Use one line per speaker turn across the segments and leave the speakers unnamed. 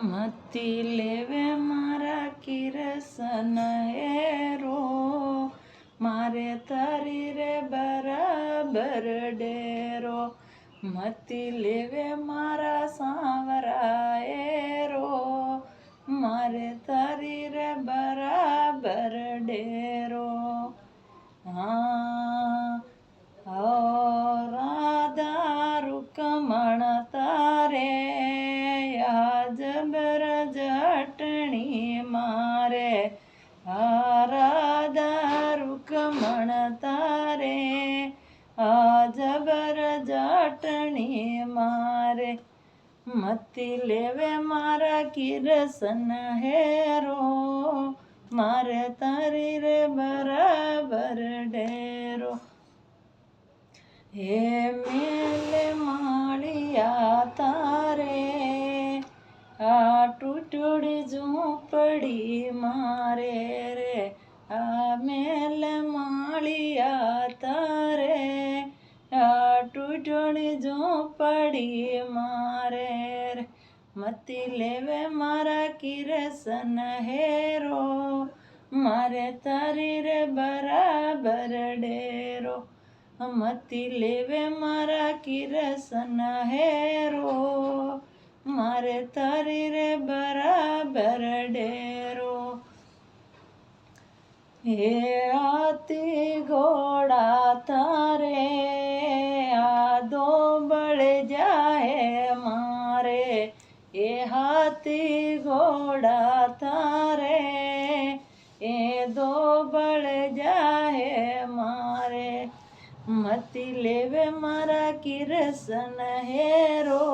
મતી લેવે મારા કિરસન હેરો, મારે તારી રે બરાબર ડેરો. મતી લેવે મારા સાવરા હેરો, મારે તારી રે બરાબર ડેરો. રાધા રૂકમણ તારે જબર જટણી મારે. રાધા રૂકમણ તારે જબર જટણી મારે. મતી લેવે મારા કિરસન હેરો, મારે તારી રે બરાબર ડેરો. હે મેલે માળિયા તારે તૂટડી ઝૂંપડી મારે રે. મેલે માળિયા તારે તૂટડી ઝૂંપડી મારે રે. મતી લેવે મારા કિરસન હેરો, મારે તારી રે બરાબર ડેરો. મતી લેવે મારા કિરસન હેરો, મારે તારી રે બરાબર ડેરો. હે હાથી ઘોડા તારે આદો બળે જાય મારે. એ હાથી ઘોડા તારે એ દો બળે જાય મારે. મતી લેવે મારા કિરસન હેરો,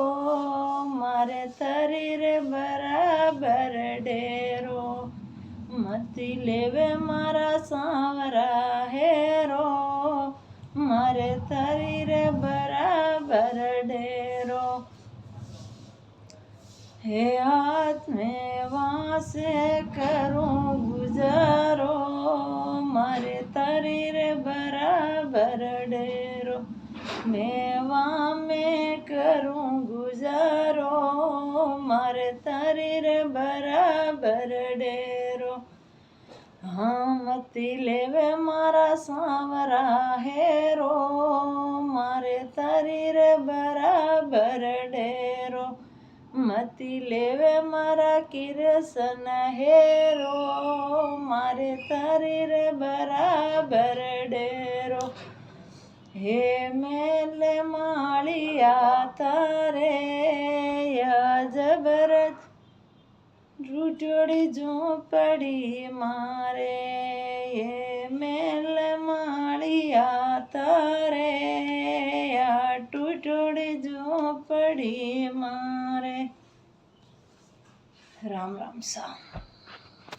મારે તારી રે બરાબર ડેરો. મતી લેવે મારા સાવરા હેરો, મારે તારી રે બરાબર ડેરો. હે હાથ મેં વાંસે કરું ગુજારો, મારે તારી રે બરાબર ડેરો. મેવા મેં કરું ગુજારો, મારે તારી રે બરાબર ડેરો. મતી લેવે મારા સાવરા હેરો, મારે તારી રે બરાબર ડેરો. મતી લેવે મારા કિરસન હેરો, મારે તારી રે બરાબર ડેરો. હે મેલે માળિયા તારે જબર તૂટડી ઝૂંપડી મારે. હે મેલે માળિયા તારે તૂટડી ઝૂંપડી મારે. રામ રામ સા.